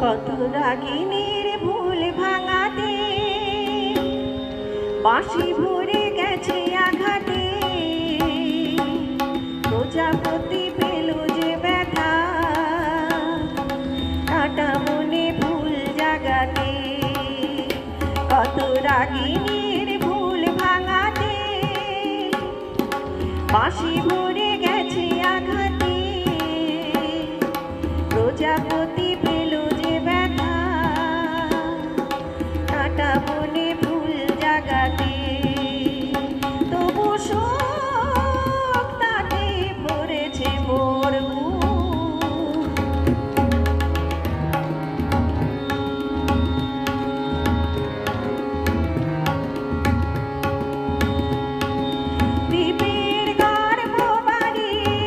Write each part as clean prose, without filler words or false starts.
কত রাগিনীর ভুল ভাঙাতে বাঁশি ভরে গেছে আঘাতে, প্রজাপতি পেল যে ব্যথা কাটা মনে ভুল জাগাতে। কত রাগিনীর ভুল ভাঙাতে বাঁশি ভরে গেছে আঘাতে, প্রজাপতি পেল যে ব্যথা কাটা মনে ভুল জাগাতে। তবু শোক তাতে ভরেছে মোর দ্বীপের গর্ব বাড়িয়ে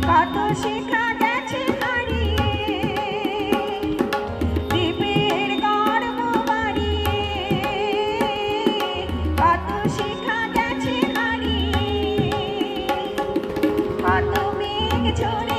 কত শেখা গেছে হারিয়ে, দ্বীপের গর্ব বাড়িয়ে কত শেখা গেছে হারিয়ে, কত মেঘ ঝরে